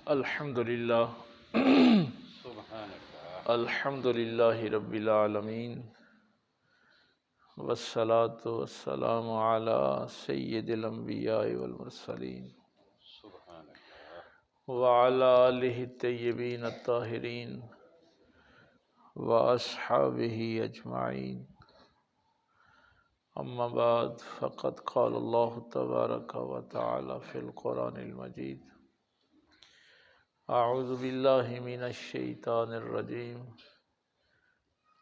الحمد للہ الحمد للہ رب العالمین والصلاة والسلام علی سید الانبیاء والمرسلین وعلی آلہ الطیبین الطاہرین واصحابہ اجمعین اما بعد فقد قال اللہ تبارک و تعالی فی القرآن المجید اعوذ باللہ من الشیطان الرجیم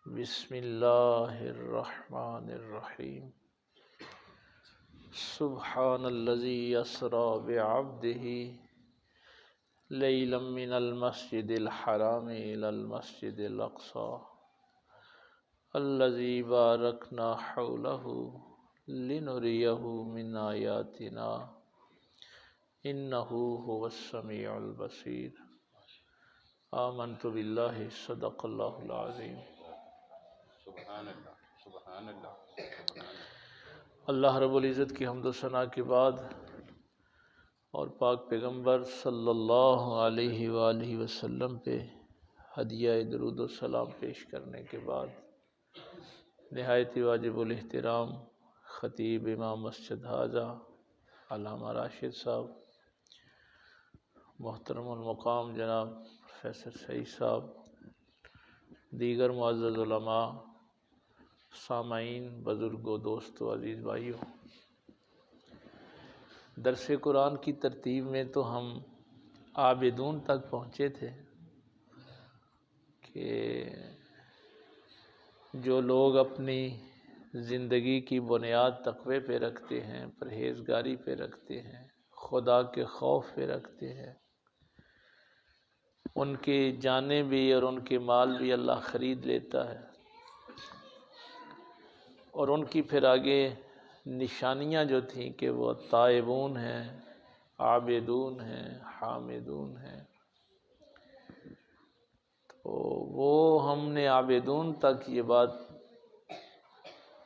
بسم اللہ الرحمن الرحیم سبحان الذی اسری بعبدہ لیلا من المسجد الحرام الی المسجد الاقصی الذی بارکنا حولہ لنریہ من آیاتنا انہ هو السمیع البصیر آمنت باللہ صدق اللہ العظیم۔ اللہ رب العزت کی حمد و ثنا کے بعد اور پاک پیغمبر صلی اللہ علیہ وآلہ وسلم پہ ہدیہ درود و سلام پیش کرنے کے بعد نہایت واجب الاحترام خطیب امام مسجد حاجہ علامہ راشد صاحب، محترم المقام جناب پروفیسر سعید صاحب، دیگر معزز علماء، سامعین، بزرگوں، دوستوں، عزیز بھائیوں، درس قرآن کی ترتیب میں تو ہم عابدون تک پہنچے تھے کہ جو لوگ اپنی زندگی کی بنیاد تقوی پہ رکھتے ہیں، پرہیزگاری پہ رکھتے ہیں، خدا کے خوف پہ رکھتے ہیں، ان کی جانیں بھی اور ان کے مال بھی اللہ خرید لیتا ہے، اور ان کی پھر آگے نشانیاں جو تھیں کہ وہ تائبون ہیں، عابدون ہیں، حامدون ہیں، تو وہ ہم نے عابدون تک یہ بات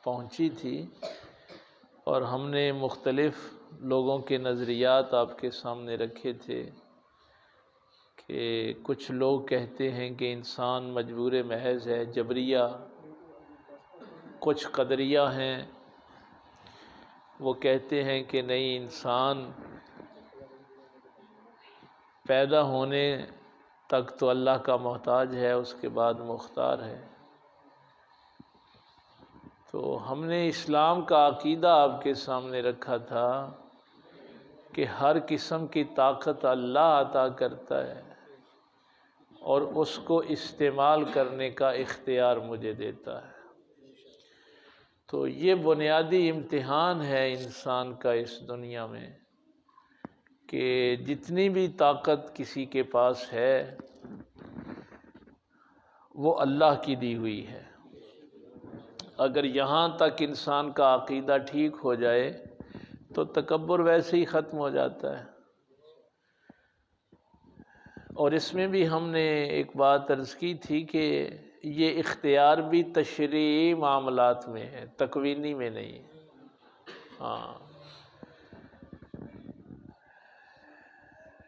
پہنچی تھی، اور ہم نے مختلف لوگوں کے نظریات آپ کے سامنے رکھے تھے کہ کچھ لوگ کہتے ہیں کہ انسان مجبور محض ہے، جبریہ، کچھ قدریہ ہیں، وہ کہتے ہیں کہ نہیں، انسان پیدا ہونے تک تو اللہ کا محتاج ہے، اس کے بعد مختار ہے۔ تو ہم نے اسلام کا عقیدہ آپ کے سامنے رکھا تھا کہ ہر قسم کی طاقت اللہ عطا کرتا ہے اور اس کو استعمال کرنے کا اختیار مجھے دیتا ہے۔ تو یہ بنیادی امتحان ہے انسان کا اس دنیا میں کہ جتنی بھی طاقت کسی کے پاس ہے وہ اللہ کی دی ہوئی ہے۔ اگر یہاں تک انسان کا عقیدہ ٹھیک ہو جائے تو تکبر ویسے ہی ختم ہو جاتا ہے۔ اور اس میں بھی ہم نے ایک بات عرض کی تھی کہ یہ اختیار بھی تشریعی معاملات میں ہے، تکوینی میں نہیں۔ ہاں،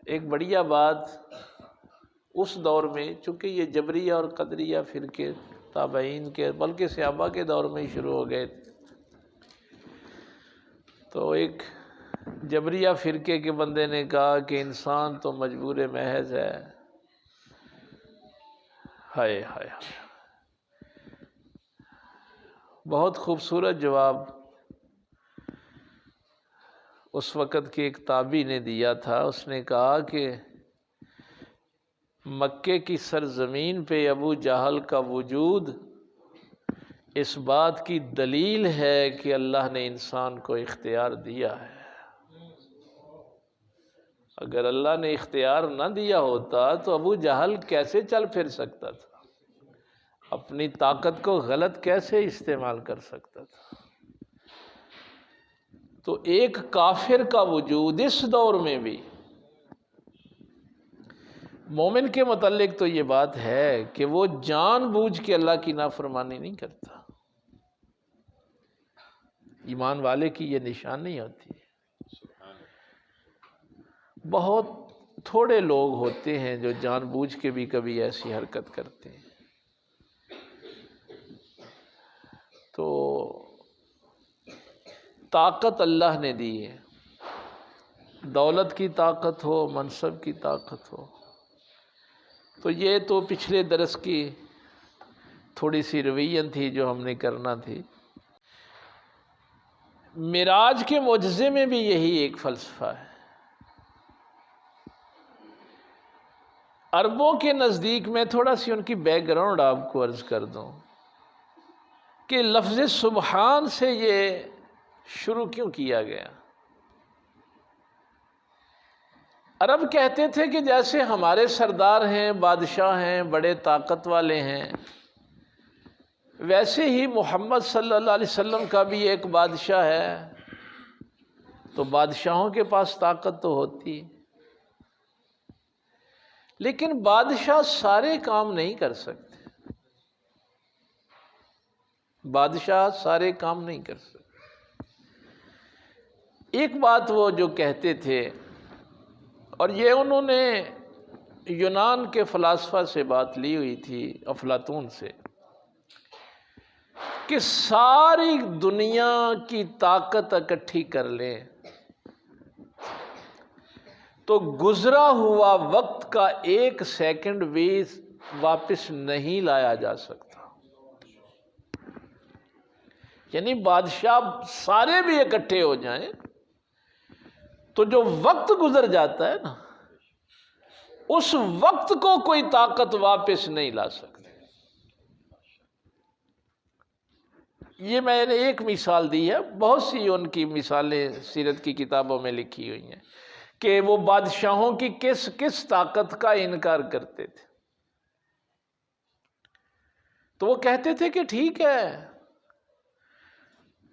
ایک بڑھیا بات اس دور میں، چونکہ یہ جبریہ اور قدریہ فرقے تابعین کے بلکہ صحابہ کے دور میں ہی شروع ہو گئے تھے، تو ایک جبریہ فرقے کے بندے نے کہا کہ انسان تو مجبور محض ہے۔ ہائے ہائے ہائے، بہت خوبصورت جواب اس وقت کے ایک تابعی نے دیا تھا۔ اس نے کہا کہ مکے کی سرزمین پہ ابو جہل کا وجود اس بات کی دلیل ہے کہ اللہ نے انسان کو اختیار دیا ہے۔ اگر اللہ نے اختیار نہ دیا ہوتا تو ابو جہل کیسے چل پھر سکتا تھا، اپنی طاقت کو غلط کیسے استعمال کر سکتا تھا؟ تو ایک کافر کا وجود اس دور میں بھی، مومن کے متعلق تو یہ بات ہے کہ وہ جان بوجھ کے اللہ کی نافرمانی نہیں کرتا۔ ایمان والے کی یہ نشانی ہوتی ہے۔ بہت تھوڑے لوگ ہوتے ہیں جو جان بوجھ کے بھی کبھی ایسی حرکت کرتے ہیں۔ تو طاقت اللہ نے دی ہے، دولت کی طاقت ہو، منصب کی طاقت ہو۔ تو یہ تو پچھلے درس کی تھوڑی سی رویت تھی جو ہم نے کرنا تھی۔ معراج کے معجزے میں بھی یہی ایک فلسفہ ہے۔ عربوں کے نزدیک میں تھوڑا سی ان کی بیک گراؤنڈ آپ کو عرض کر دوں کہ لفظ سبحان سے یہ شروع کیوں کیا گیا۔ عرب کہتے تھے کہ جیسے ہمارے سردار ہیں، بادشاہ ہیں، بڑے طاقت والے ہیں، ویسے ہی محمد صلی اللہ علیہ وسلم کا بھی ایک بادشاہ ہے، تو بادشاہوں کے پاس طاقت تو ہوتی، لیکن بادشاہ سارے کام نہیں کر سکتے۔ بادشاہ سارے کام نہیں کر سکتے۔ ایک بات وہ جو کہتے تھے، اور یہ انہوں نے یونان کے فلاسفہ سے بات لی ہوئی تھی، افلاطون سے، کہ ساری دنیا کی طاقت اکٹھی کر لیں تو گزرا ہوا وقت کا 1 سیکنڈ بھی واپس نہیں لایا جا سکتا۔ یعنی بادشاہ سارے بھی اکٹھے ہو جائیں تو جو وقت گزر جاتا ہے نا، اس وقت کو کوئی طاقت واپس نہیں لا سکتی۔ یہ میں نے ایک مثال دی ہے، بہت سی ان کی مثالیں سیرت کی کتابوں میں لکھی ہوئی ہیں کہ وہ بادشاہوں کی کس کس طاقت کا انکار کرتے تھے۔ تو وہ کہتے تھے کہ ٹھیک ہے،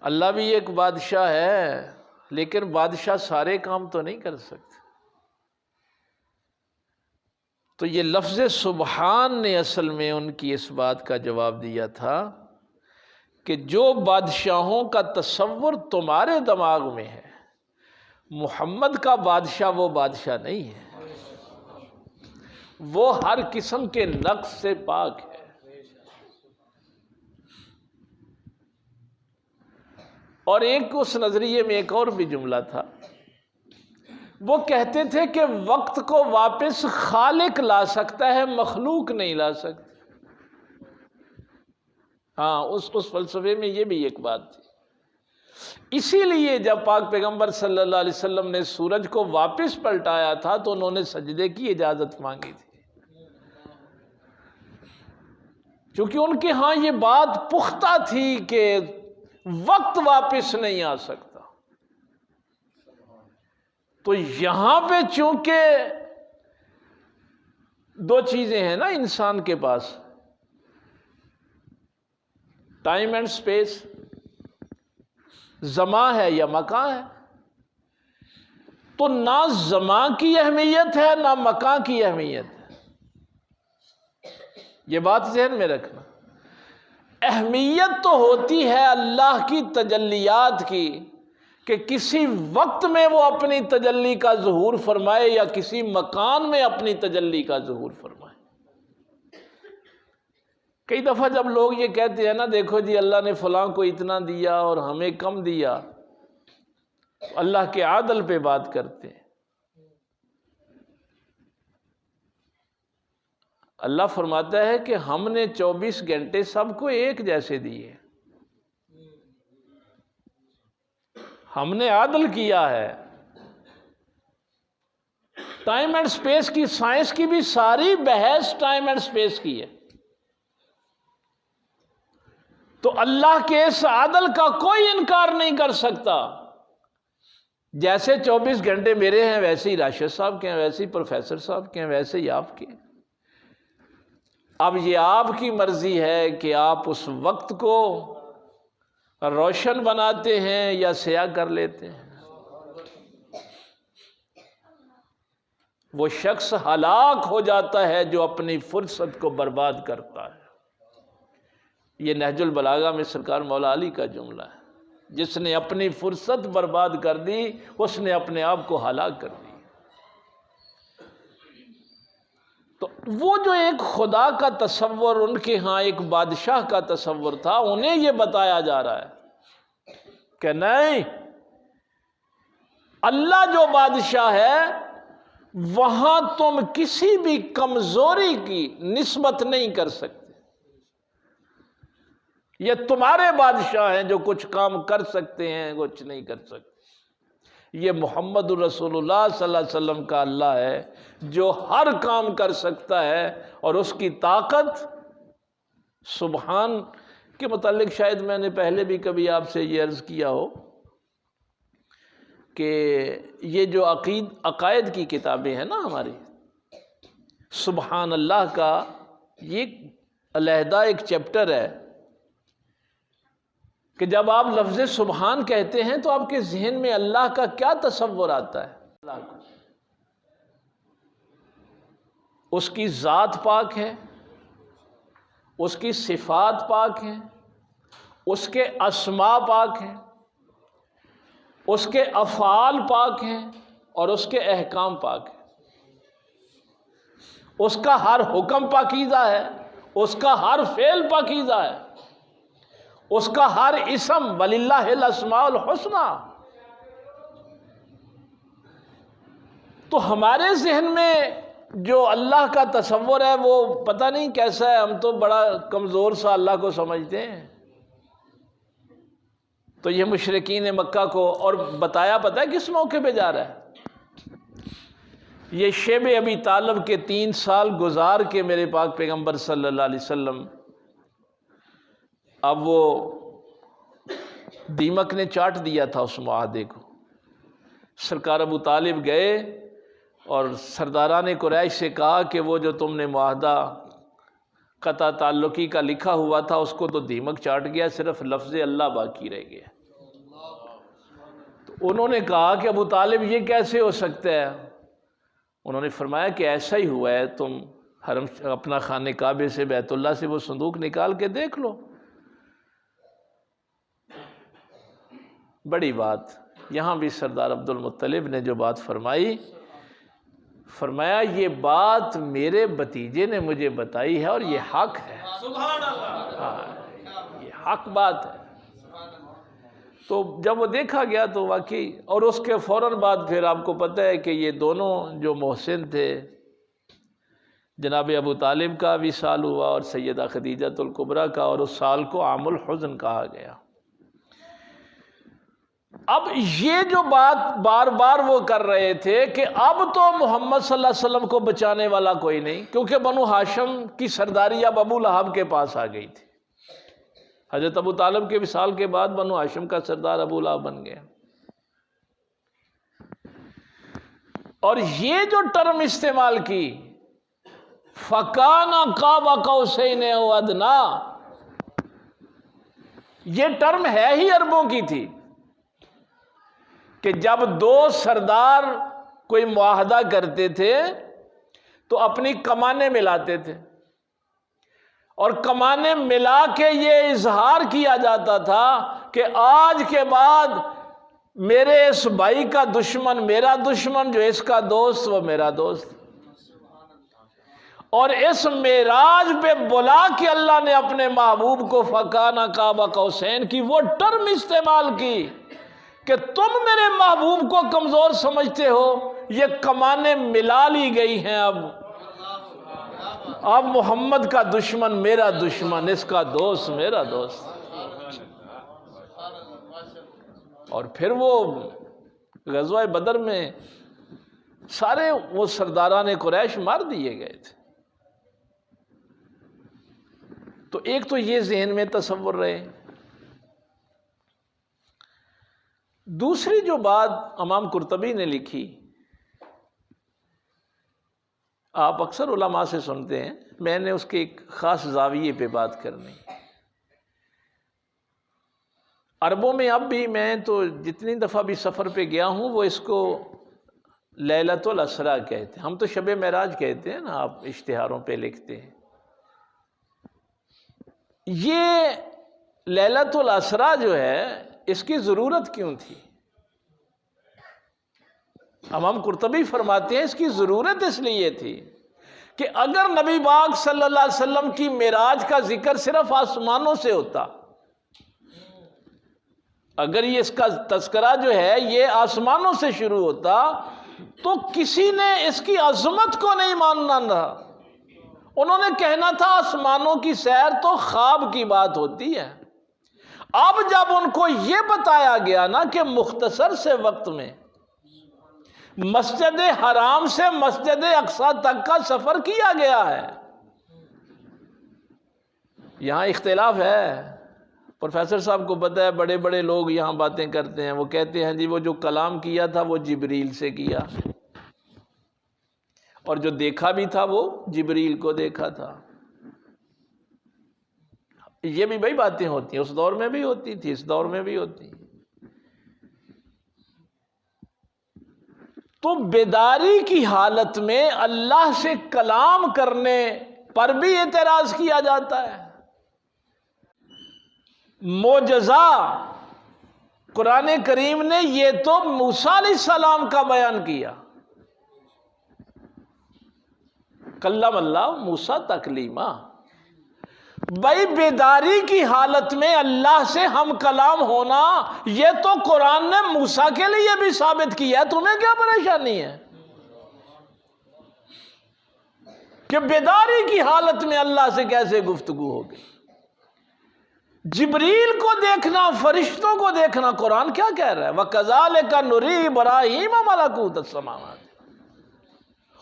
اللہ بھی ایک بادشاہ ہے، لیکن بادشاہ سارے کام تو نہیں کر سکتے۔ تو یہ لفظ سبحان نے اصل میں ان کی اس بات کا جواب دیا تھا کہ جو بادشاہوں کا تصور تمہارے دماغ میں ہے، محمد کا بادشاہ وہ بادشاہ نہیں ہے، وہ ہر قسم کے نقص سے پاک ہے۔ اور ایک اس نظریے میں ایک اور بھی جملہ تھا، وہ کہتے تھے کہ وقت کو واپس خالق لا سکتا ہے، مخلوق نہیں لا سکتا۔ ہاں، اس فلسفے میں یہ بھی ایک بات تھی۔ اسی لیے جب پاک پیغمبر صلی اللہ علیہ وسلم نے سورج کو واپس پلٹایا تھا تو انہوں نے سجدے کی اجازت مانگی تھی، کیونکہ ان کے ہاں یہ بات پختہ تھی کہ وقت واپس نہیں آ سکتا۔ تو یہاں پہ چونکہ 2 چیزیں ہیں نا انسان کے پاس، ٹائم اینڈ سپیس، زمان ہے یا مکان ہے، تو نہ زمان کی اہمیت ہے نہ مکان کی اہمیت ہے۔ یہ بات ذہن میں رکھنا۔ اہمیت تو ہوتی ہے اللہ کی تجلیات کی کہ کسی وقت میں وہ اپنی تجلی کا ظہور فرمائے یا کسی مکان میں اپنی تجلی کا ظہور فرمائے۔ کئی دفعہ جب لوگ یہ کہتے ہیں نا، دیکھو جی اللہ نے فلاں کو اتنا دیا اور ہمیں کم دیا، اللہ کے عدل پہ بات کرتے ہیں۔ اللہ فرماتا ہے کہ ہم نے 24 گھنٹے سب کو ایک جیسے دیے، ہم نے عدل کیا ہے۔ ٹائم اینڈ سپیس کی سائنس کی بھی ساری بحث ٹائم اینڈ سپیس کی ہے، تو اللہ کے اس عدل کا کوئی انکار نہیں کر سکتا۔ جیسے 24 گھنٹے میرے ہیں ویسے ہی راشد صاحب کے ہیں، ویسے ہی پروفیسر صاحب کے ہیں، ویسے ہی آپ کے ہیں۔ اب یہ آپ کی مرضی ہے کہ آپ اس وقت کو روشن بناتے ہیں یا سیاہ کر لیتے ہیں۔ وہ شخص ہلاک ہو جاتا ہے جو اپنی فرصت کو برباد کرتا ہے۔ یہ نہج البلاغہ میں سرکار مولا علی کا جملہ ہے، جس نے اپنی فرصت برباد کر دی اس نے اپنے آپ کو ہلاک کر دی۔ تو وہ جو ایک خدا کا تصور ان کے ہاں ایک بادشاہ کا تصور تھا، انہیں یہ بتایا جا رہا ہے کہ نہیں، اللہ جو بادشاہ ہے وہاں تم کسی بھی کمزوری کی نسبت نہیں کر سکتے، یہ تمہارے بادشاہ ہیں جو کچھ کام کر سکتے ہیں، کچھ نہیں کر سکتے۔ یہ محمد رسول اللہ صلی اللہ علیہ وسلم کا اللہ ہے جو ہر کام کر سکتا ہے، اور اس کی طاقت سبحان کے متعلق شاید میں نے پہلے بھی کبھی آپ سے یہ عرض کیا ہو کہ یہ جو عقائد کی کتابیں ہیں نا ہماری، سبحان اللہ کا یہ علیحدہ ایک چیپٹر ہے کہ جب آپ لفظ سبحان کہتے ہیں تو آپ کے ذہن میں اللہ کا کیا تصور آتا ہے؟ اللہ کا، اس کی ذات پاک ہے، اس کی صفات پاک ہیں، اس کے اسماء پاک ہیں، اس کے افعال پاک ہیں، اور اس کے احکام پاک ہیں۔ اس کا ہر حکم پاکیزہ ہے، اس کا ہر فعل پاکیزہ ہے، اس کا ہر اسم وَلِلَّهِ الْأَسْمَاءُ الْحُسْنَى۔ تو ہمارے ذہن میں جو اللہ کا تصور ہے وہ پتہ نہیں کیسا ہے، ہم تو بڑا کمزور سا اللہ کو سمجھتے ہیں۔ تو یہ مشرکین مکہ کو اور بتایا پتہ ہے کس موقع پہ جا رہا ہے؟ یہ شیب ابی طالب کے 3 سال گزار کے میرے پاک پیغمبر صلی اللہ علیہ وسلم، اب وہ دیمک نے چاٹ دیا تھا اس معاہدے کو۔ سرکار ابو طالب گئے اور سرداران قریش سے کہا کہ وہ جو تم نے معاہدہ قطع تعلقی کا لکھا ہوا تھا اس کو تو دیمک چاٹ گیا، صرف لفظ اللہ باقی رہ گیا۔ تو انہوں نے کہا کہ ابو طالب یہ کیسے ہو سکتا ہے؟ انہوں نے فرمایا کہ ایسا ہی ہوا ہے، تم حرم اپنا خانہ کعبے سے بیت اللہ سے وہ صندوق نکال کے دیکھ لو۔ بڑی بات، یہاں بھی سردار عبد المطلب نے جو بات فرمائی، فرمایا یہ بات میرے بھتیجے نے مجھے بتائی ہے اور یہ حق ہے۔ سبحان اللہ، ہاں یہ حق بات ہے۔ تو جب وہ دیکھا گیا تو واقعی، اور اس کے فوراً بعد پھر آپ کو پتہ ہے کہ یہ دونوں جو محسن تھے، جناب ابو طالب کا بھی سال ہوا اور سیدہ خدیجہ الکبریٰ کا، اور اس سال کو عام الحزن کہا گیا۔ اب یہ جو بات بار بار وہ کر رہے تھے کہ اب تو محمد صلی اللہ علیہ وسلم کو بچانے والا کوئی نہیں، کیونکہ بنو ہاشم کی سرداری اب ابو لہب کے پاس آ گئی تھی۔ حضرت ابو طالب کے وصال کے بعد بنو ہاشم کا سردار ابو لہب بن گیا۔ اور یہ جو ٹرم استعمال کی فَكَانَ قَابَ قَوْسَيْنِ أَوْ أَدْنَىٰ، یہ ٹرم ہے ہی عربوں کی تھی کہ جب دو سردار کوئی معاہدہ کرتے تھے تو اپنی کمانیں ملاتے تھے، اور کمانیں ملا کے یہ اظہار کیا جاتا تھا کہ آج کے بعد میرے اس بھائی کا دشمن میرا دشمن، جو اس کا دوست وہ میرا دوست۔ اور اس معراج پہ بلا کے اللہ نے اپنے محبوب کو فَكَانَ قَابَ قَوْسَيْن کی وہ ٹرم استعمال کی کہ تم میرے محبوب کو کمزور سمجھتے ہو، یہ کمانیں ملا لی گئی ہیں، اب محمد کا دشمن میرا دشمن، اس کا دوست میرا دوست۔ اور پھر وہ غزوہ بدر میں سارے وہ سرداران قریش مار دیے گئے تھے۔ تو ایک تو یہ ذہن میں تصور رہے۔ دوسری جو بات امام قرطبی نے لکھی، آپ اکثر علماء سے سنتے ہیں، میں نے اس کے ایک خاص زاویے پہ بات کرنی۔ عربوں میں اب بھی میں تو جتنی دفعہ بھی سفر پہ گیا ہوں وہ اس کو لیلۃ الاسریٰ کہتے ہیں، ہم تو شب معراج کہتے ہیں نا، آپ اشتہاروں پہ لکھتے ہیں۔ یہ لیلۃ الاسریٰ جو ہے اس کی ضرورت کیوں تھی؟ امام قرطبی فرماتے ہیں اس کی ضرورت اس لیے تھی کہ اگر نبی پاک صلی اللہ علیہ وسلم کی معراج کا ذکر صرف آسمانوں سے ہوتا، اگر یہ اس کا تذکرہ جو ہے یہ آسمانوں سے شروع ہوتا تو کسی نے اس کی عظمت کو نہیں ماننا تھا، انہوں نے کہنا تھا آسمانوں کی سیر تو خواب کی بات ہوتی ہے۔ اب جب ان کو یہ بتایا گیا نا کہ مختصر سے وقت میں مسجد حرام سے مسجد اقصی تک کا سفر کیا گیا ہے، یہاں اختلاف ہے۔ پروفیسر صاحب کو پتہ ہے، بڑے بڑے لوگ یہاں باتیں کرتے ہیں، وہ کہتے ہیں جی وہ جو کلام کیا تھا وہ جبریل سے کیا، اور جو دیکھا بھی تھا وہ جبریل کو دیکھا تھا۔ یہ بھی بھائی باتیں ہوتی ہیں، اس دور میں بھی ہوتی تھی، اس دور میں بھی ہوتی۔ تو بیداری کی حالت میں اللہ سے کلام کرنے پر بھی اعتراض کیا جاتا ہے۔ معجزہ قرآن کریم نے یہ تو موسیٰ علیہ السلام کا بیان کیا، کلم اللہ موسیٰ تکلیما۔ بھائی بیداری کی حالت میں اللہ سے ہم کلام ہونا یہ تو قرآن نے موسیٰ کے لیے بھی ثابت کیا ہے، تمہیں کیا پریشانی ہے کہ بیداری کی حالت میں اللہ سے کیسے گفتگو ہوگی؟ جبریل کو دیکھنا، فرشتوں کو دیکھنا، قرآن کیا کہہ رہا ہے؟ وَكَذَلِكَ نُرِي إِبْرَاهِيمَ مَلَكُوتَ السَّمَاوَاتِ۔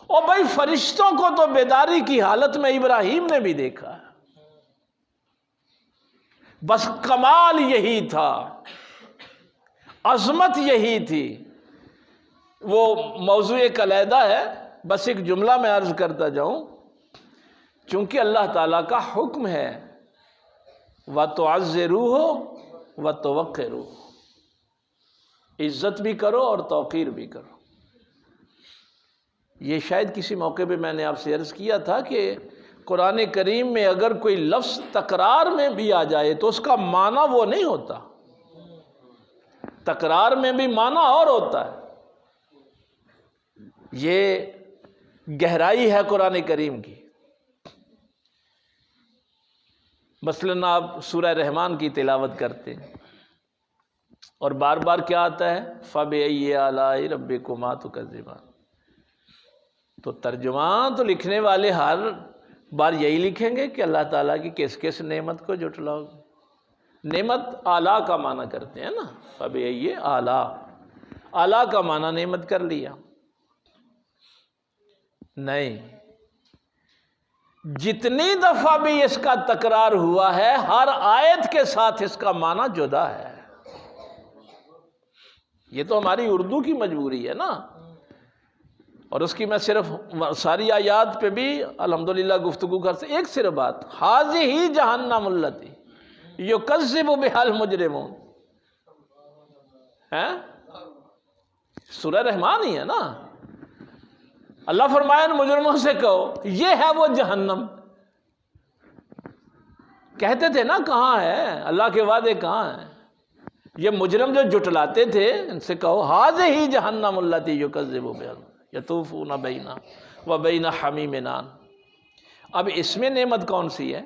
اور بھائی فرشتوں کو تو بیداری کی حالت میں ابراہیم نے بھی دیکھا ہے، بس کمال یہی تھا، عظمت یہی تھی۔ وہ موضوع ایک علیحدہ ہے، بس ایک جملہ میں عرض کرتا جاؤں، چونکہ اللہ تعالیٰ کا حکم ہے وَتُعَزِّرُوهُ وَتُوَقِّرُوهُ، عزت بھی کرو اور توقیر بھی کرو۔ یہ شاید کسی موقع پہ میں نے آپ سے عرض کیا تھا کہ قرآن کریم میں اگر کوئی لفظ تکرار میں بھی آ جائے تو اس کا معنی وہ نہیں ہوتا، تکرار میں بھی معنی اور ہوتا ہے۔ یہ گہرائی ہے قرآن کریم کی۔ مثلاً آپ سورہ رحمان کی تلاوت کرتے ہیں اور بار بار کیا آتا ہے؟ فَبِأَيِّ آلَاءِ رَبِّكُمَا تُكَذِّبَانِ۔ تو ترجمان تو لکھنے والے ہر بار یہی لکھیں گے کہ اللہ تعالیٰ کی کس کس نعمت کو جھٹلاؤ گے۔ نعمت اعلیٰ کا معنی کرتے ہیں نا، فَبِأَيِّ آلَاء، اعلیٰ کا معنی نعمت کر لیا۔ نہیں، جتنی دفعہ بھی اس کا تکرار ہوا ہے ہر آیت کے ساتھ اس کا معنی جدا ہے۔ یہ تو ہماری اردو کی مجبوری ہے نا، اور اس کی میں صرف ساری آیات پہ بھی الحمدللہ گفتگو کر سے ایک صرف بات، ہذہ جہنم التی یکذب بہا المجرمون، سورہ رحمان ہی ہے نا۔ اللہ فرمایا ان مجرموں سے کہو یہ ہے وہ جہنم۔ کہتے تھے نا کہاں ہے اللہ کے وعدے، کہاں ہیں؟ یہ مجرم جو جھٹلاتے تھے ان سے کہو ہذہ جہنم التی یکذب بہا یطوفون بینہا وبین حمیم آن۔ اب اس میں نعمت کون سی ہے؟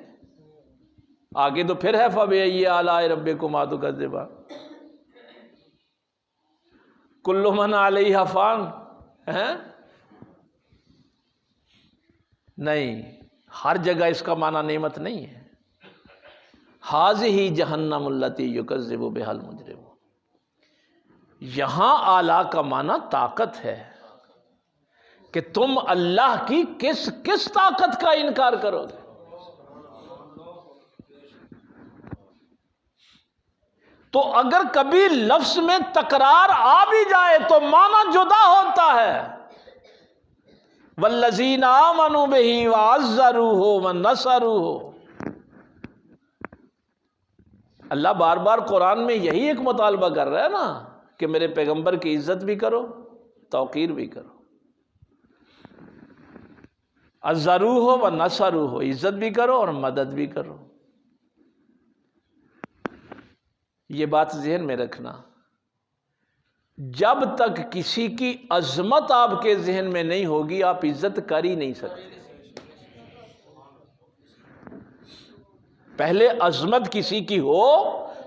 آگے تو پھر ہے فَبِأَيِّ آلَاءِ رَبِّكُمَا تُكَذِّبَانِ، کُلُّ مَنْ عَلَيْہَا فَانٍ، نہیں، ہر جگہ اس کا معنی نعمت نہیں ہے۔ ہذہ جہنم التی یکذب بہا المجرمون، یہاں اعلیٰ کا معنی طاقت ہے کہ تم اللہ کی کس کس طاقت کا انکار کرو گے۔ تو اگر کبھی لفظ میں تکرار آ بھی جائے تو معنی جدا ہوتا ہے۔ والذین آمنوا بہ وعزروہ ونصروہ، اللہ بار بار قرآن میں یہی ایک مطالبہ کر رہا ہے نا کہ میرے پیغمبر کی عزت بھی کرو، توقیر بھی کرو۔ عزروہ ونصروہ، عزت بھی کرو اور مدد بھی کرو۔ یہ بات ذہن میں رکھنا، جب تک کسی کی عظمت آپ کے ذہن میں نہیں ہوگی آپ عزت کر ہی نہیں سکتے۔ پہلے عظمت کسی کی ہو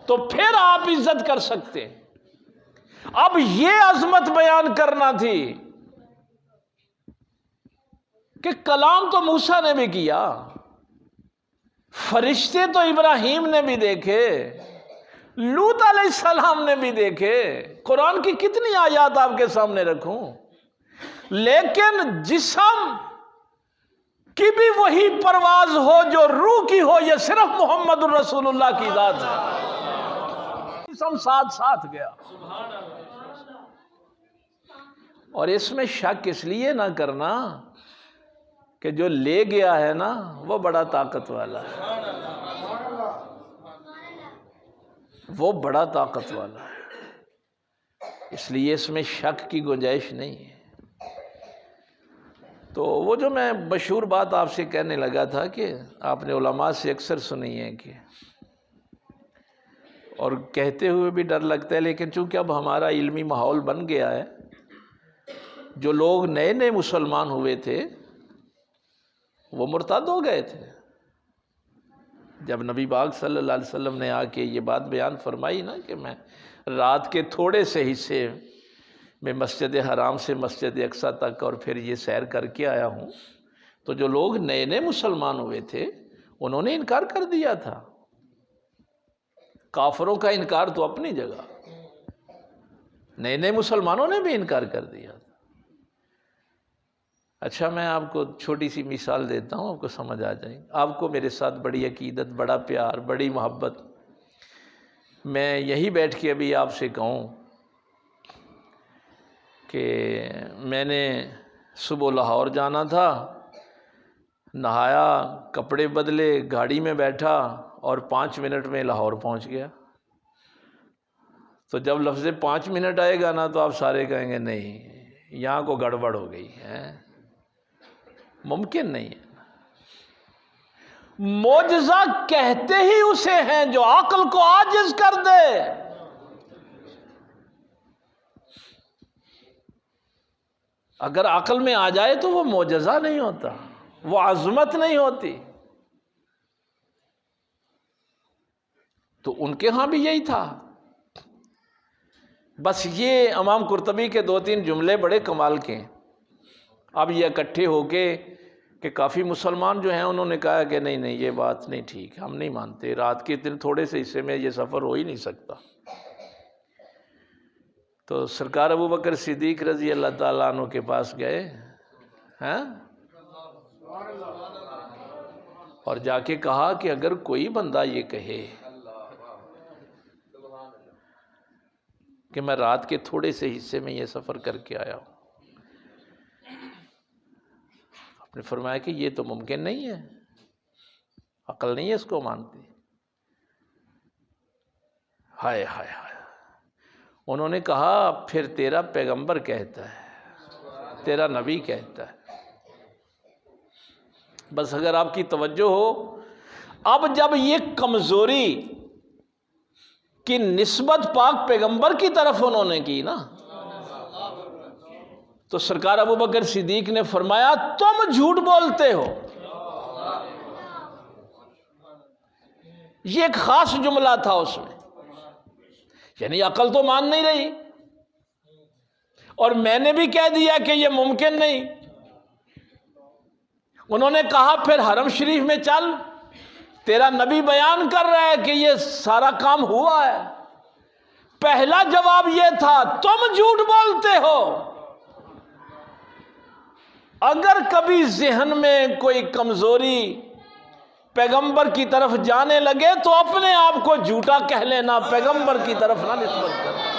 تو پھر آپ عزت کر سکتے ہیں۔ اب یہ عظمت بیان کرنا تھی کہ کلام تو موسیٰ نے بھی کیا، فرشتے تو ابراہیم نے بھی دیکھے، لوط علیہ السلام نے بھی دیکھے، قرآن کی کتنی آیات آپ کے سامنے رکھوں، لیکن جسم کی بھی وہی پرواز ہو جو روح کی ہو، یہ صرف محمد الرسول اللہ کی ذات ہے۔ جسم ساتھ ساتھ گیا، اور اس میں شک اس لیے نہ کرنا کہ جو لے گیا ہے نا وہ بڑا طاقت والا ہے، وہ بڑا طاقت والا ہے، اس لیے اس میں شک کی گنجائش نہیں ہے۔ تو وہ جو میں مشہور بات آپ سے کہنے لگا تھا کہ آپ نے علماء سے اکثر سنی ہے کہ، اور کہتے ہوئے بھی ڈر لگتا ہے، لیکن چونکہ اب ہمارا علمی ماحول بن گیا ہے، جو لوگ نئے نئے مسلمان ہوئے تھے وہ مرتد ہو گئے تھے۔ جب نبی پاک صلی اللہ علیہ وسلم نے آ کے یہ بات بیان فرمائی نا کہ میں رات کے تھوڑے سے حصے میں مسجد حرام سے مسجد اقصیٰ تک اور پھر یہ سیر کر کے آیا ہوں، تو جو لوگ نئے نئے مسلمان ہوئے تھے انہوں نے انکار کر دیا تھا۔ کافروں کا انکار تو اپنی جگہ، نئے نئے مسلمانوں نے بھی انکار کر دیا تھا۔ اچھا میں آپ کو چھوٹی سی مثال دیتا ہوں، آپ کو سمجھ آ جائے گی۔ آپ کو میرے ساتھ بڑی عقیدت، بڑا پیار، بڑی محبت، میں یہی بیٹھ کے ابھی آپ سے کہوں کہ میں نے صبح لاہور جانا تھا، نہایا، کپڑے بدلے، گاڑی میں بیٹھا اور 5 منٹ میں لاہور پہنچ گیا۔ تو جب لفظ 5 منٹ آئے گا نا تو آپ سارے کہیں گے نہیں یہاں کو گڑبڑ ہو گئی ہے، ممکن نہیں ہے۔ معجزہ کہتے ہی اسے ہیں جو عقل کو عاجز کر دے۔ اگر عقل میں آ جائے تو وہ معجزہ نہیں ہوتا، وہ عظمت نہیں ہوتی۔ تو ان کے ہاں بھی یہی تھا۔ بس یہ امام قرطبی کے 2-3 جملے بڑے کمال کے ہیں۔ اب یہ اکٹھے ہو کے کہ کافی مسلمان جو ہیں انہوں نے کہا کہ نہیں نہیں یہ بات نہیں ٹھیک، ہم نہیں مانتے، رات کے اتنے تھوڑے سے حصے میں یہ سفر ہو ہی نہیں سکتا۔ تو سرکار ابو بکر صدیق رضی اللہ تعالیٰ عنہ کے پاس گئے ہیں اور جا کے کہا کہ اگر کوئی بندہ یہ کہے کہ میں رات کے تھوڑے سے حصے میں یہ سفر کر کے آیا ہوں، آپ نے فرمایا کہ یہ تو ممکن نہیں ہے، عقل نہیں ہے اس کو مانتی۔ ہائے ہائے ہائے، انہوں نے کہا پھر تیرا پیغمبر کہتا ہے، تیرا نبی کہتا ہے۔ بس اگر آپ کی توجہ ہو، اب جب یہ کمزوری کی نسبت پاک پیغمبر کی طرف انہوں نے کی نا، تو سرکار ابو بکر صدیق نے فرمایا تم جھوٹ بولتے ہو۔ یہ ایک خاص جملہ تھا اس میں، یعنی عقل تو مان نہیں رہی، اور میں نے بھی کہہ دیا کہ یہ ممکن نہیں۔ انہوں نے کہا پھر حرم شریف میں چل، تیرا نبی بیان کر رہا ہے کہ یہ سارا کام ہوا ہے۔ پہلا جواب یہ تھا تم جھوٹ بولتے ہو۔ اگر کبھی ذہن میں کوئی کمزوری پیغمبر کی طرف جانے لگے تو اپنے آپ کو جھوٹا کہہ لینا، پیغمبر کی طرف نہ نسبت کرنا۔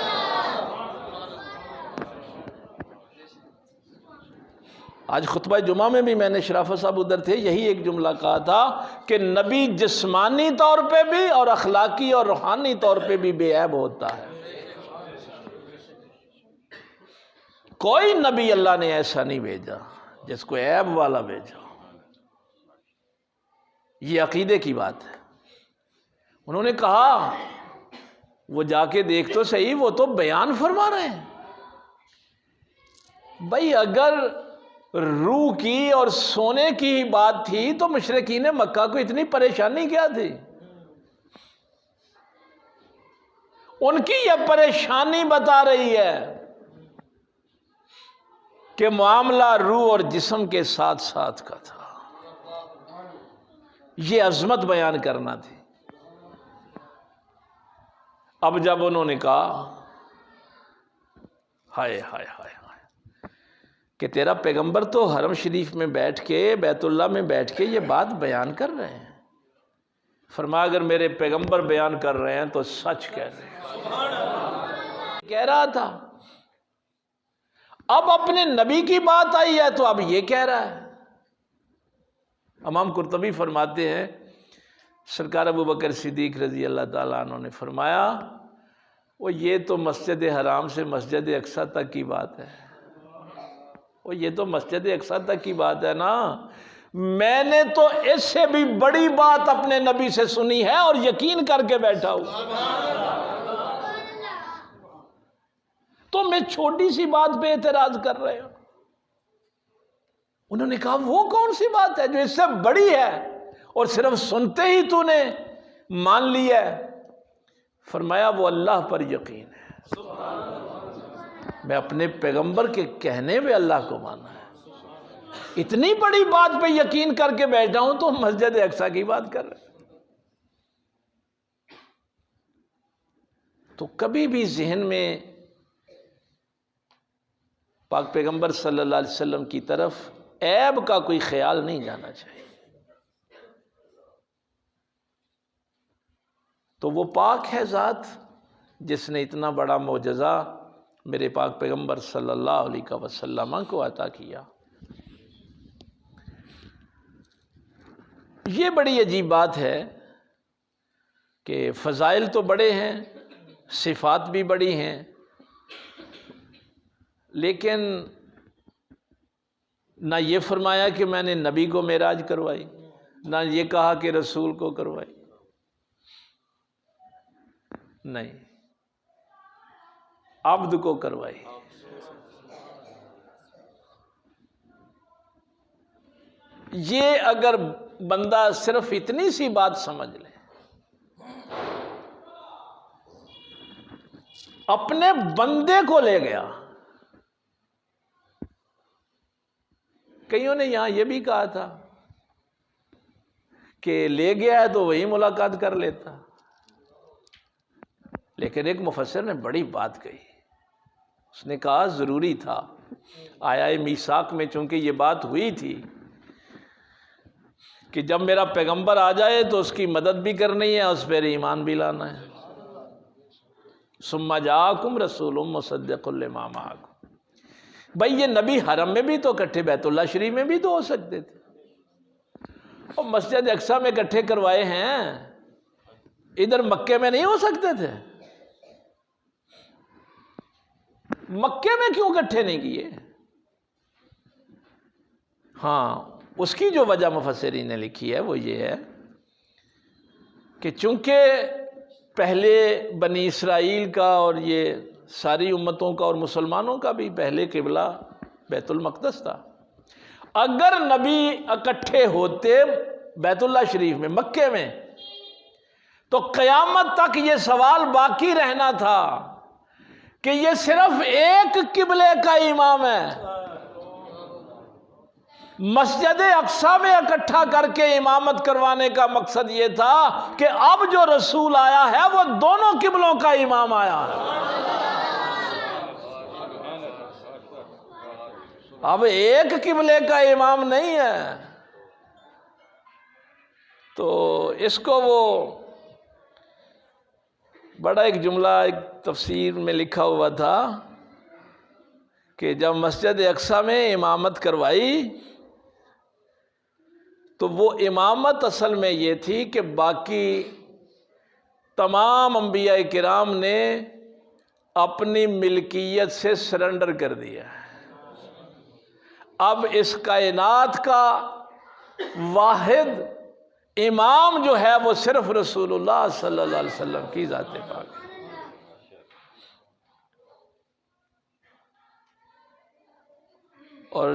آج خطبہ جمعہ میں بھی میں نے شرافت صاحب ادھر تھے، یہی ایک جملہ کہا تھا کہ نبی جسمانی طور پہ بھی اور اخلاقی اور روحانی طور پہ بھی بے عیب ہوتا ہے۔ کوئی نبی اللہ نے ایسا نہیں بھیجا جس کو عیب والا بھیجا۔ یہ عقیدے کی بات ہے۔ انہوں نے کہا وہ جا کے دیکھ تو صحیح، وہ تو بیان فرما رہے ہیں۔ بھائی اگر روح کی اور سونے کی ہی بات تھی تو مشرکین مکہ کو اتنی پریشانی کیا تھی؟ ان کی یہ پریشانی بتا رہی ہے کہ معاملہ روح اور جسم کے ساتھ ساتھ کا تھا. یہ عظمت بیان کرنا تھی. اب جب انہوں نے کہا ہائے ہائے ہائے ہائے کہ تیرا پیغمبر تو حرم شریف میں بیٹھ کے، بیت اللہ میں بیٹھ کے یہ بات بیان کر رہے ہیں. فرمایا اگر میرے پیغمبر بیان کر رہے ہیں تو سچ کہہ رہے ہیں. کہہ رہا تھا، اب اپنے نبی کی بات آئی ہے تو اب یہ کہہ رہا ہے. امام قرطبی فرماتے ہیں سرکار ابو بکر صدیق رضی اللہ تعالیٰ عنہ نے فرمایا وہ یہ تو مسجد حرام سے مسجد اقصی تک کی بات ہے. وہ یہ تو مسجد اقصی تک کی بات ہے نا. میں نے تو اس سے بھی بڑی بات اپنے نبی سے سنی ہے اور یقین کر کے بیٹھا ہوں. تو میں چھوٹی سی بات پہ اعتراض کر رہے ہوں. انہوں نے کہا وہ کون سی بات ہے جو اس سے بڑی ہے اور صرف سنتے ہی تو نے مان لیا ہے؟ فرمایا وہ اللہ پر یقین ہے. میں اپنے پیغمبر کے کہنے پہ اللہ کو مانا ہے. اتنی بڑی بات پہ یقین کر کے بیٹھا ہوں تو مسجد اقصی کی بات کر رہے. تو کبھی بھی ذہن میں پاک پیغمبر صلی اللہ علیہ وسلم کی طرف عیب کا کوئی خیال نہیں جانا چاہیے. تو وہ پاک ہے ذات جس نے اتنا بڑا معجزہ میرے پاک پیغمبر صلی اللہ علیہ وسلم کو عطا کیا. یہ بڑی عجیب بات ہے کہ فضائل تو بڑے ہیں، صفات بھی بڑی ہیں، لیکن نہ یہ فرمایا کہ میں نے نبی کو معراج کروائی، نہ یہ کہا کہ رسول کو کروائی. نہیں، عبد کو کروائی. یہ اگر بندہ صرف اتنی سی بات سمجھ لے، اپنے بندے کو لے گیا. کئیوں نے یہاں یہ بھی کہا تھا کہ لے گیا ہے تو وہی ملاقات کر لیتا، لیکن ایک مفسر نے بڑی بات کہی. اس نے کہا ضروری تھا، آیا میثاق میں چونکہ یہ بات ہوئی تھی کہ جب میرا پیغمبر آ جائے تو اس کی مدد بھی کرنی ہے، اس پر ایمان بھی لانا ہے. ثم جاءکم رسول مصدق لما معکم. بھائی یہ نبی حرم میں بھی تو اکٹھے بیت اللہ شریف میں بھی تو ہو سکتے تھے، اور مسجد اقصی میں اکٹھے کروائے ہیں، ادھر مکے میں نہیں ہو سکتے تھے؟ مکے میں کیوں اکٹھے نہیں کیے؟ ہاں، اس کی جو وجہ مفسرین نے لکھی ہے وہ یہ ہے کہ چونکہ پہلے بنی اسرائیل کا اور یہ ساری امتوں کا اور مسلمانوں کا بھی پہلے قبلہ بیت المقدس تھا. اگر نبی اکٹھے ہوتے بیت اللہ شریف میں، مکے میں، تو قیامت تک یہ سوال باقی رہنا تھا کہ یہ صرف ایک قبلے کا امام ہے. مسجد اقصی میں اکٹھا کر کے امامت کروانے کا مقصد یہ تھا کہ اب جو رسول آیا ہے وہ دونوں قبلوں کا امام آیا ہے. اب ایک قبلے کا امام نہیں ہے. تو اس کو وہ بڑا ایک جملہ ایک تفسیر میں لکھا ہوا تھا کہ جب مسجد اقصی میں امامت کروائی تو وہ امامت اصل میں یہ تھی کہ باقی تمام انبیاء کرام نے اپنی ملکیت سے سرنڈر کر دیا. اب اس کائنات کا واحد امام جو ہے وہ صرف رسول اللہ صلی اللہ علیہ وسلم کی ذات پاک ہے. اور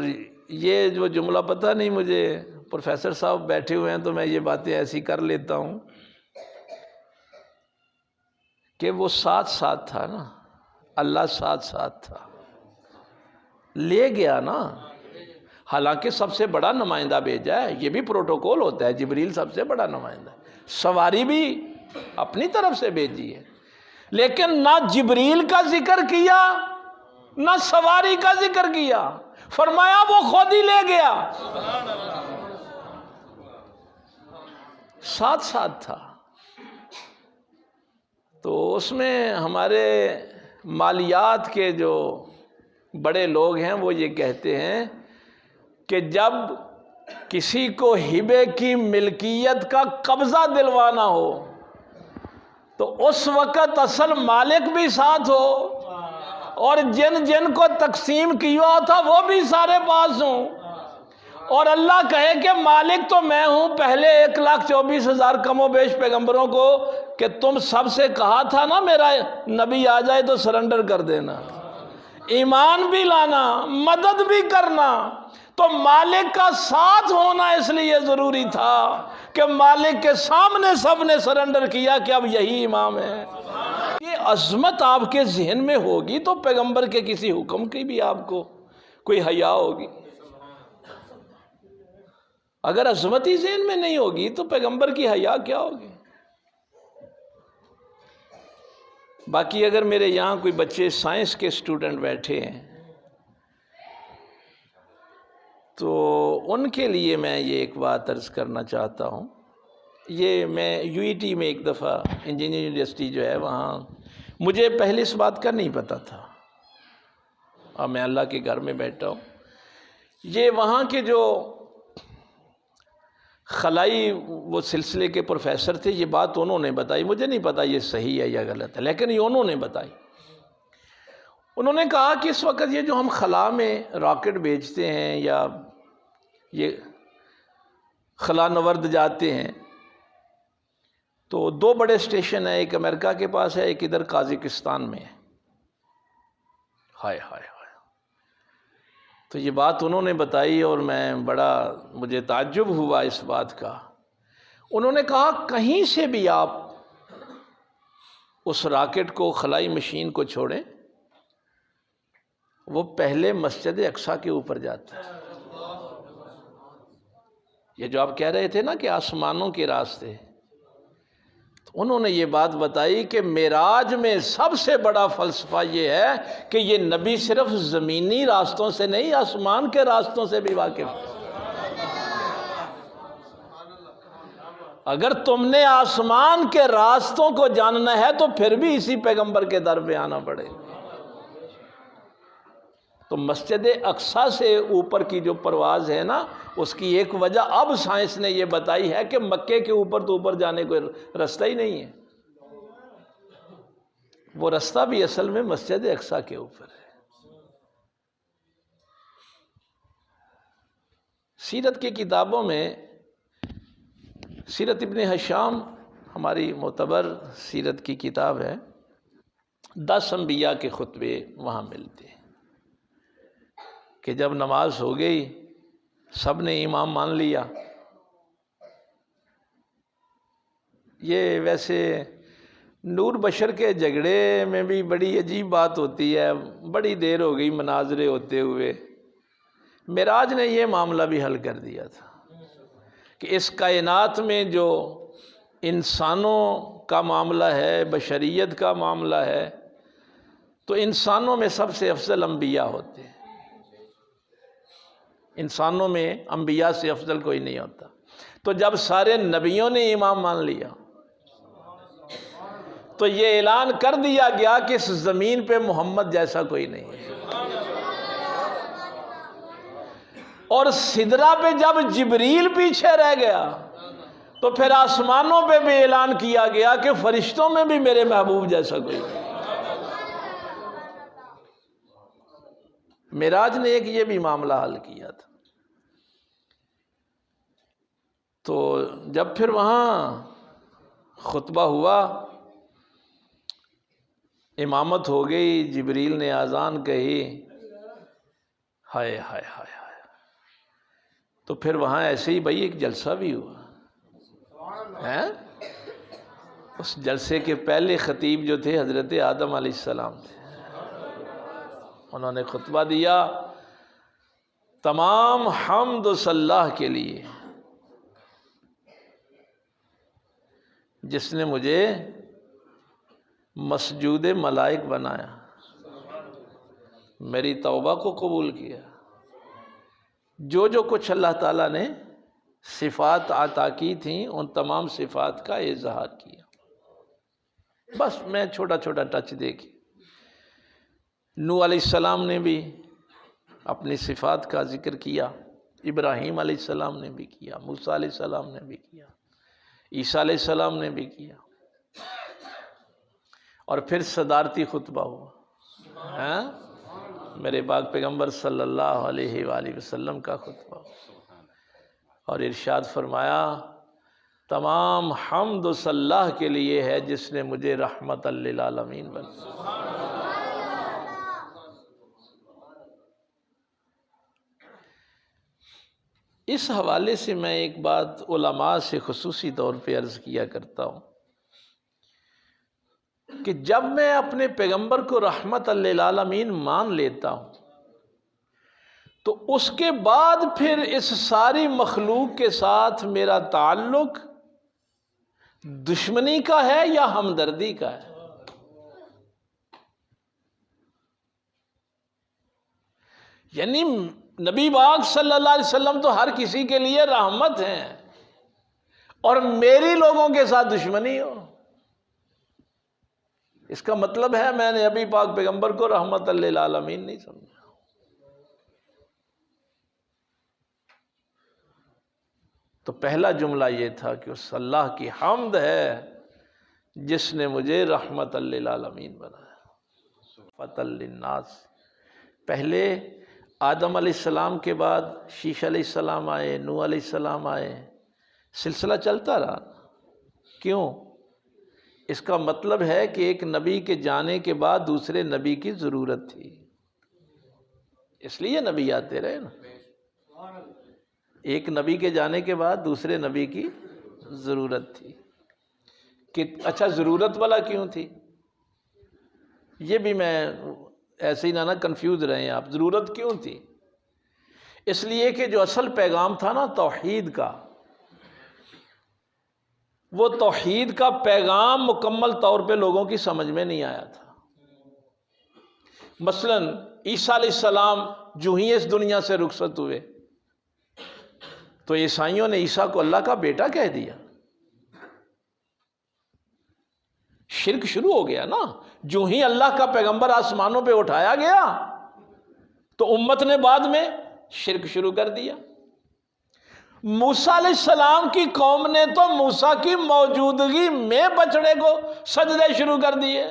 یہ جو جملہ پتہ نہیں مجھے، پروفیسر صاحب بیٹھے ہوئے ہیں تو میں یہ باتیں ایسی کر لیتا ہوں کہ وہ ساتھ ساتھ تھا نا، اللہ ساتھ ساتھ تھا، لے گیا نا، حالانکہ سب سے بڑا نمائندہ بھیجا ہے، یہ بھی پروٹوکول ہوتا ہے، جبریل سب سے بڑا نمائندہ ہے، سواری بھی اپنی طرف سے بھیجی ہے، لیکن نہ جبریل کا ذکر کیا نہ سواری کا ذکر کیا، فرمایا وہ خود ہی لے گیا، ساتھ ساتھ تھا۔ تو اس میں ہمارے مالیات کے جو بڑے لوگ ہیں وہ یہ کہتے ہیں کہ جب کسی کو ہبے کی ملکیت کا قبضہ دلوانا ہو تو اس وقت اصل مالک بھی ساتھ ہو، اور جن جن کو تقسیم کیا تھا وہ بھی سارے پاس ہوں، اور اللہ کہے کہ مالک تو میں ہوں، پہلے 1,24,000 کم و بیش پیغمبروں کو کہ تم سب سے کہا تھا نا میرا نبی آ جائے تو سرنڈر کر دینا، ایمان بھی لانا، مدد بھی کرنا، تو مالک کا ساتھ ہونا اس لیے ضروری تھا کہ مالک کے سامنے سب نے سرنڈر کیا کہ اب یہی امام ہے۔ یہ عظمت آپ کے ذہن میں ہوگی تو پیغمبر کے کسی حکم کی بھی آپ کو کوئی حیا ہوگی، اگر عظمت ہی ذہن میں نہیں ہوگی تو پیغمبر کی حیا کیا ہوگی؟ باقی اگر میرے یہاں کوئی بچے سائنس کے اسٹوڈنٹ بیٹھے ہیں تو ان کے لیے میں یہ ایک بات عرض کرنا چاہتا ہوں، یہ میں یو ای ٹی میں ایک دفعہ انجینئرنگ یونیورسٹی جو ہے وہاں مجھے پہلے اس بات کا نہیں پتہ تھا، اور میں اللہ کے گھر میں بیٹھا ہوں، یہ وہاں کے جو خلائی وہ سلسلے کے پروفیسر تھے، یہ بات انہوں نے بتائی، مجھے نہیں پتا یہ صحیح ہے یا غلط ہے، لیکن یہ انہوں نے بتائی۔ انہوں نے کہا کہ اس وقت یہ جو ہم خلا میں راکٹ بھیجتے ہیں یا یہ خلا نورد جاتے ہیں تو 2 بڑے اسٹیشن ہیں، ایک امریکہ کے پاس ہے، ایک ادھر قازقستان میں ہے۔ ہائے ہائے ہائے، تو یہ بات انہوں نے بتائی اور مجھے تعجب ہوا اس بات کا۔ انہوں نے کہا کہیں سے بھی آپ اس راکٹ کو، خلائی مشین کو چھوڑیں، وہ پہلے مسجد اقصی کے اوپر جاتا ہے۔ یہ جو آپ کہہ رہے تھے نا کہ آسمانوں کے راستے، تو انہوں نے یہ بات بتائی کہ معراج میں سب سے بڑا فلسفہ یہ ہے کہ یہ نبی صرف زمینی راستوں سے نہیں، آسمان کے راستوں سے بھی واقف ہے۔ اگر تم نے آسمان کے راستوں کو جاننا ہے تو پھر بھی اسی پیغمبر کے در پہ آنا پڑے گا۔ تو مسجد اقصی سے اوپر کی جو پرواز ہے نا، اس کی ایک وجہ اب سائنس نے یہ بتائی ہے کہ مکے کے اوپر تو اوپر جانے کو رستہ ہی نہیں ہے، وہ رستہ بھی اصل میں مسجد اقصی کے اوپر ہے۔ سیرت کی کتابوں میں سیرت ابن ہشام ہماری معتبر سیرت کی کتاب ہے، 10 انبیاء کے خطبے وہاں ملتے ہیں کہ جب نماز ہو گئی سب نے امام مان لیا۔ یہ ویسے نور بشر کے جھگڑے میں بھی بڑی عجیب بات ہوتی ہے، بڑی دیر ہو گئی مناظرے ہوتے ہوئے، معراج نے یہ معاملہ بھی حل کر دیا تھا کہ اس کائنات میں جو انسانوں کا معاملہ ہے، بشریت کا معاملہ ہے، تو انسانوں میں سب سے افضل انبیاء ہوتے ہیں، انسانوں میں انبیاء سے افضل کوئی نہیں ہوتا۔ تو جب سارے نبیوں نے امام مان لیا تو یہ اعلان کر دیا گیا کہ اس زمین پہ محمد جیسا کوئی نہیں ہے۔ اور سدرہ پہ جب جبریل پیچھے رہ گیا تو پھر آسمانوں پہ بھی اعلان کیا گیا کہ فرشتوں میں بھی میرے محبوب جیسا کوئی نہیں۔ معراج نے ایک یہ بھی معاملہ حل کیا تھا۔ تو جب پھر وہاں خطبہ ہوا، امامت ہو گئی، جبریل نے اذان کہی، ہائے ہائے ہائے ہائے، تو پھر وہاں ایسے ہی بھائی ایک جلسہ بھی ہوا ہے، اس جلسے کے پہلے خطیب جو تھے حضرت آدم علیہ السلام تھے. انہوں نے خطبہ دیا، تمام حمد و صلاح کے لیے جس نے مجھے مسجود ملائک بنایا، میری توبہ کو قبول کیا، جو جو کچھ اللہ تعالیٰ نے صفات عطا کی تھیں ان تمام صفات کا اظہار کیا. بس میں چھوٹا چھوٹا ٹچ دیکھی. نوح علیہ السلام نے بھی اپنی صفات کا ذکر کیا، ابراہیم علیہ السلام نے بھی کیا، موسیٰ علیہ السلام نے بھی کیا، عیسیٰ علیہ السلام نے بھی کیا، اور پھر صدارتی خطبہ ہوا میرے پاک پیغمبر صلی اللہ علیہ وآلہ وسلم کا خطبہ، اور ارشاد فرمایا تمام حمد و صلاح کے لیے ہے جس نے مجھے رحمت للعالمین بنایا. اس حوالے سے میں ایک بات علماء سے خصوصی طور پہ عرض کیا کرتا ہوں کہ جب میں اپنے پیغمبر کو رحمت للعالمین مان لیتا ہوں تو اس کے بعد پھر اس ساری مخلوق کے ساتھ میرا تعلق دشمنی کا ہے یا ہمدردی کا ہے؟ یعنی نبی پاک صلی اللہ علیہ وسلم تو ہر کسی کے لیے رحمت ہیں، اور میری لوگوں کے ساتھ دشمنی ہو، اس کا مطلب ہے میں نے نبی پاک پیغمبر کو رحمت للعالمین نہیں سمجھا. تو پہلا جملہ یہ تھا کہ اس اللہ کی حمد ہے جس نے مجھے رحمت للعالمین بنایا، فتح للناس. پہلے آدم علیہ السلام کے بعد شیش علیہ السلام آئے، نوح علیہ السلام آئے، سلسلہ چلتا رہا. کیوں؟ اس کا مطلب ہے کہ ایک نبی کے جانے کے بعد دوسرے نبی کی ضرورت تھی، اس لیے نبی آتے رہے نا. ایک نبی کے جانے کے بعد دوسرے نبی کی ضرورت تھی. کہ اچھا ضرورت والا کیوں تھی؟ یہ بھی میں ایسے ہی نہ کنفیوز رہے آپ. ضرورت کیوں تھی؟ اس لیے کہ جو اصل پیغام تھا نا توحید کا، وہ توحید کا پیغام مکمل طور پہ لوگوں کی سمجھ میں نہیں آیا تھا. مثلا عیسیٰ علیہ السلام جو ہی اس دنیا سے رخصت ہوئے تو عیسائیوں نے عیسیٰ کو اللہ کا بیٹا کہہ دیا. شرک شروع ہو گیا نا. جو ہی اللہ کا پیغمبر آسمانوں پہ اٹھایا گیا تو امت نے بعد میں شرک شروع کر دیا. موسیٰ علیہ السلام کی قوم نے تو موسیٰ کی موجودگی میں بچڑے کو سجدے شروع کر دیے.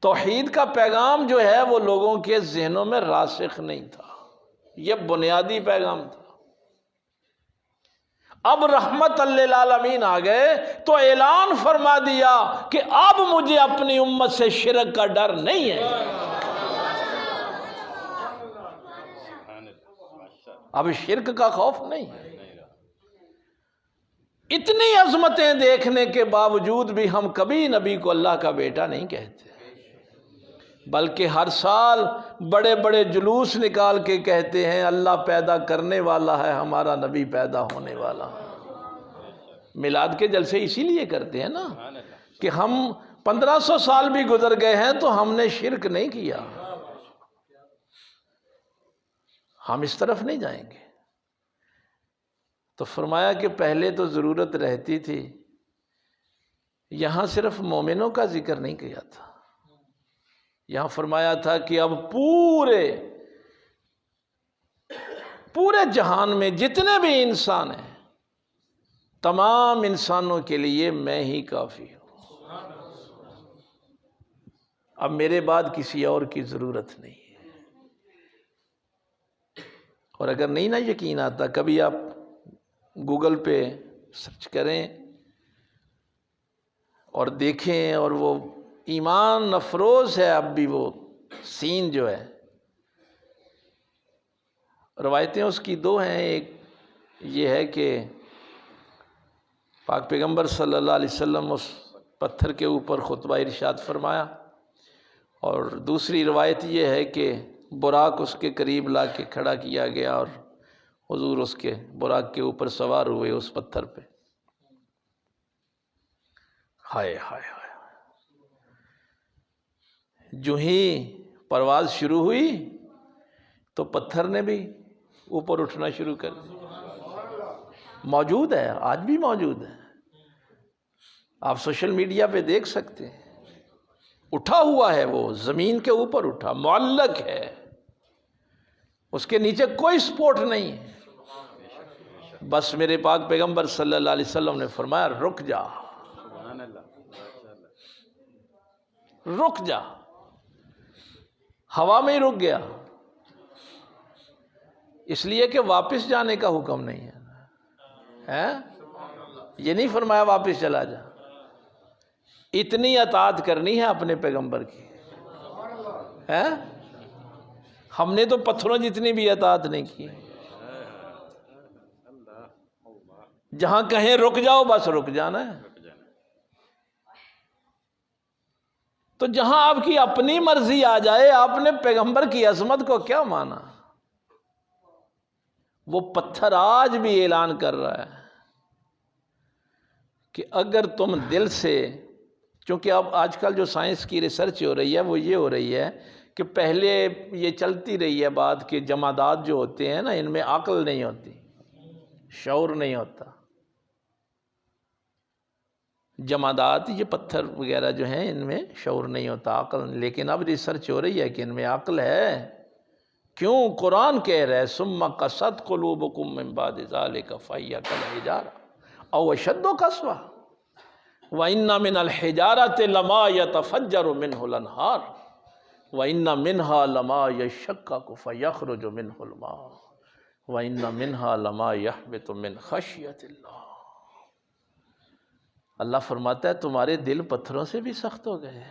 توحید کا پیغام جو ہے وہ لوگوں کے ذہنوں میں راسخ نہیں تھا، یہ بنیادی پیغام تھا. اب رحمت للعالمین آ گئے تو اعلان فرما دیا کہ اب مجھے اپنی امت سے شرک کا ڈر نہیں ہے. اب شرک کا خوف نہیں ہے. اتنی عظمتیں دیکھنے کے باوجود بھی ہم کبھی نبی کو اللہ کا بیٹا نہیں کہتے، بلکہ ہر سال بڑے بڑے جلوس نکال کے کہتے ہیں اللہ پیدا کرنے والا ہے، ہمارا نبی پیدا ہونے والا ہے. میلاد کے جلسے اسی لیے کرتے ہیں نا کہ ہم 1500 سال بھی گزر گئے ہیں تو ہم نے شرک نہیں کیا، ہم اس طرف نہیں جائیں گے. تو فرمایا کہ پہلے تو ضرورت رہتی تھی، یہاں صرف مومنوں کا ذکر نہیں کیا تھا، یہاں فرمایا تھا کہ اب پورے جہان میں جتنے بھی انسان ہیں تمام انسانوں کے لیے میں ہی کافی ہوں، اب میرے بعد کسی اور کی ضرورت نہیں ہے. اور اگر نہیں نا یقین آتا، کبھی آپ گوگل پہ سرچ کریں اور دیکھیں، اور وہ ایمان افروز ہے اب بھی وہ سین جو ہے. روایتیں اس کی دو ہیں. ایک یہ ہے کہ پاک پیغمبر صلی اللہ علیہ وسلم اس پتھر کے اوپر خطبہ ارشاد فرمایا، اور دوسری روایت یہ ہے کہ براق اس کے قریب لا کے کھڑا کیا گیا اور حضور اس کے براق کے اوپر سوار ہوئے اس پتھر پہ۔ ہائے ہائے ہائے، جو ہی پرواز شروع ہوئی تو پتھر نے بھی اوپر اٹھنا شروع کر دیا۔ موجود ہے، آج بھی موجود ہے، آپ سوشل میڈیا پہ دیکھ سکتے ہیں، اٹھا ہوا ہے، وہ زمین کے اوپر اٹھا، معلق ہے، اس کے نیچے کوئی سپورٹ نہیں ہے۔ بس میرے پاک پیغمبر صلی اللہ علیہ وسلم نے فرمایا رک جا، رک جا، ہوا میں ہی رک گیا، اس لیے کہ واپس جانے کا حکم نہیں ہے، یہ نہیں فرمایا واپس چلا جا، اتنی اطاعت کرنی ہے اپنے پیغمبر کی، ہم نے تو پتھروں جتنی بھی اطاعت نہیں کی، جہاں کہیں رک جاؤ بس رک جانا ہے۔ تو جہاں آپ کی اپنی مرضی آ جائے، آپ نے پیغمبر کی عظمت کو کیا مانا؟ وہ پتھر آج بھی اعلان کر رہا ہے کہ اگر تم دل سے، چونکہ اب آج کل جو سائنس کی ریسرچ ہو رہی ہے وہ یہ ہو رہی ہے کہ پہلے یہ چلتی رہی ہے بات کہ جمادات جو ہوتے ہیں نا، ان میں عقل نہیں ہوتی، شعور نہیں ہوتا، جمادات یہ پتھر وغیرہ جو ہیں ان میں شعور نہیں ہوتا، عقل، لیکن اب ریسرچ ہو رہی ہے کہ ان میں عقل ہے۔ کیوں؟ قرآن کہہ رہے ثم قست قلوبکم من بعد ذلک فہی کالحجارہ او اشد قسوہ وَإِنَّ مِنَ الْحِجَارَةِ لَمَا يَتَفَجَّرُ مِنْهُ الْأَنْهَارُ وَإِنَّ مِنْهَا لَمَا يَشَّقَّقُ فَيَخْرُجُ مِنْهُ الْمَاءُ وَإِنَّ مِنْهَا لَمَا يَهْبِطُ مِنْ خَشْيَةِ اللَّهِ۔ اللہ فرماتا ہے تمہارے دل پتھروں سے بھی سخت ہو گئے،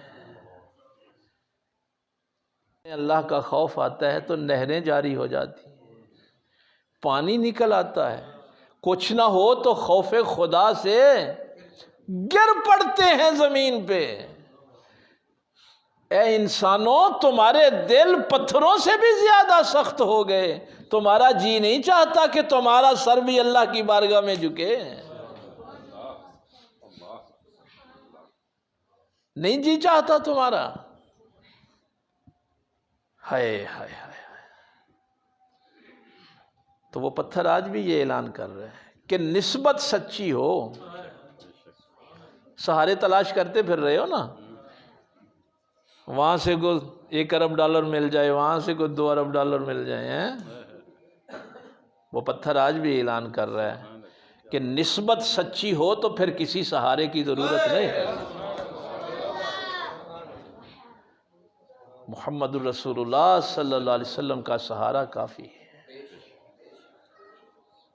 اللہ کا خوف آتا ہے تو نہریں جاری ہو جاتی ہیں، پانی نکل آتا ہے، کچھ نہ ہو تو خوف خدا سے گر پڑتے ہیں زمین پہ۔ اے انسانوں، تمہارے دل پتھروں سے بھی زیادہ سخت ہو گئے، تمہارا جی نہیں چاہتا کہ تمہارا سر بھی اللہ کی بارگاہ میں جھکے؟ نہیں جی چاہتا تمہارا؟ ہائے ہائے ہائے۔ تو وہ پتھر آج بھی یہ اعلان کر رہے ہیں کہ نسبت سچی ہو، سہارے تلاش کرتے پھر رہے ہو نا، وہاں سے کوئی $1 ارب مل جائے، وہاں سے کوئی $2 ارب مل جائے ہیں، وہ پتھر آج بھی اعلان کر رہا ہے کہ نسبت سچی ہو تو پھر کسی سہارے کی ضرورت نہیں ہے، محمد الرسول اللہ صلی اللہ علیہ وسلم کا سہارا کافی ہے۔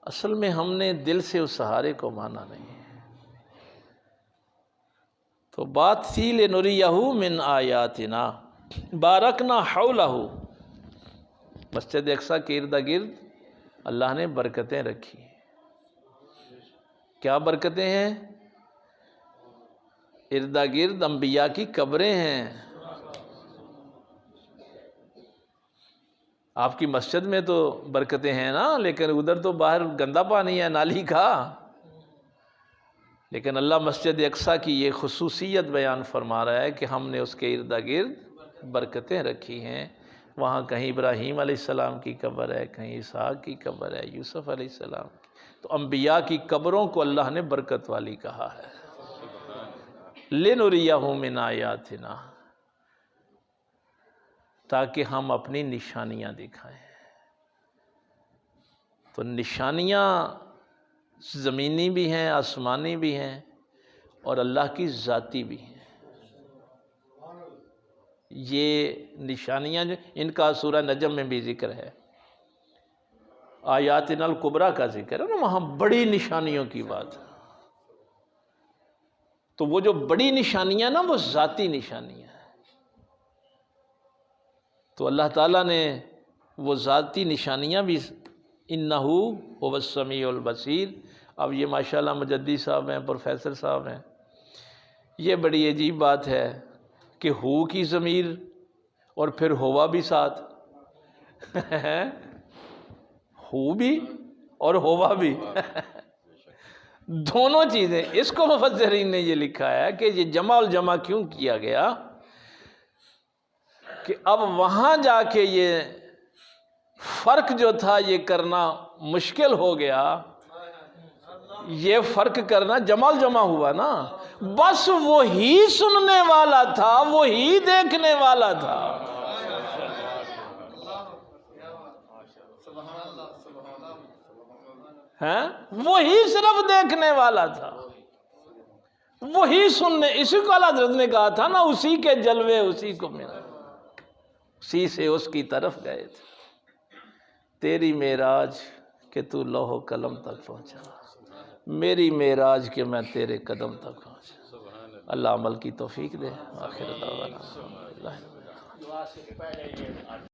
اصل میں ہم نے دل سے اس سہارے کو مانا نہیں ہے۔ تو بات تھی لِنُرِيَهُ مِنْ آیَاتِنَا بارکنا حولہ، مسجد اقصیٰ کے ارد گرد اللہ نے برکتیں رکھی۔ کیا برکتیں ہیں؟ ارد گرد انبیاء کی قبریں ہیں۔ آپ کی مسجد میں تو برکتیں ہیں نا، لیکن ادھر تو باہر گندا پانی ہے نالی کا، لیکن اللہ مسجد اقصیٰ کی یہ خصوصیت بیان فرما رہا ہے کہ ہم نے اس کے ارد گرد برکتیں رکھی ہیں۔ وہاں کہیں ابراہیم علیہ السلام کی قبر ہے، کہیں اسحاق کی قبر ہے، یوسف علیہ السلام کی، تو انبیاء کی قبروں کو اللہ نے برکت والی کہا ہے۔ لِنُرِيَهُ مِنْ آیَاتِنَا، تاکہ ہم اپنی نشانیاں دکھائیں۔ تو نشانیاں زمینی بھی ہیں، آسمانی بھی ہیں، اور اللہ کی ذاتی بھی ہیں۔ یہ نشانیاں جو ان کا سورہ نجم میں بھی ذکر ہے، آیاتنا الکبریٰ کا ذکر ہے نا، وہاں بڑی نشانیوں کی بات ہے۔ تو وہ جو بڑی نشانیاں نا وہ ذاتی نشانیاں ہیں۔ تو اللہ تعالیٰ نے وہ ذاتی نشانیاں بھی، انہ هو السمیع البصیر، اب یہ ماشاءاللہ مجدی صاحب ہیں، پروفیسر صاحب ہیں، یہ بڑی عجیب بات ہے کہ ہو کی ضمیر اور پھر ہوا بھی ساتھ، ہو بھی اور ہوا بھی دونوں چیزیں۔ اس کو مفسرین نے یہ لکھا ہے کہ یہ جمع الجمع کیوں کیا گیا کہ اب وہاں جا کے یہ فرق جو تھا یہ کرنا مشکل ہو گیا، یہ فرق کرنا جمع الجمع ہوا نا، بس وہی سننے والا تھا، وہی دیکھنے والا تھا۔ وہی صرف دیکھنے والا تھا، وہی سننے، اسی کو اعلیٰ حضرت نے کہا تھا نا، اسی کے جلوے اسی کو ملا، اسی سے اس کی طرف گئے تھے۔ تیری معراج کہ تو لوح و قلم تک پہنچا، میری معراج کہ میں تیرے قدم تک پہنچا۔ اللہ عمل کی توفیق دے۔ آخر دعوانا الحمدللہ۔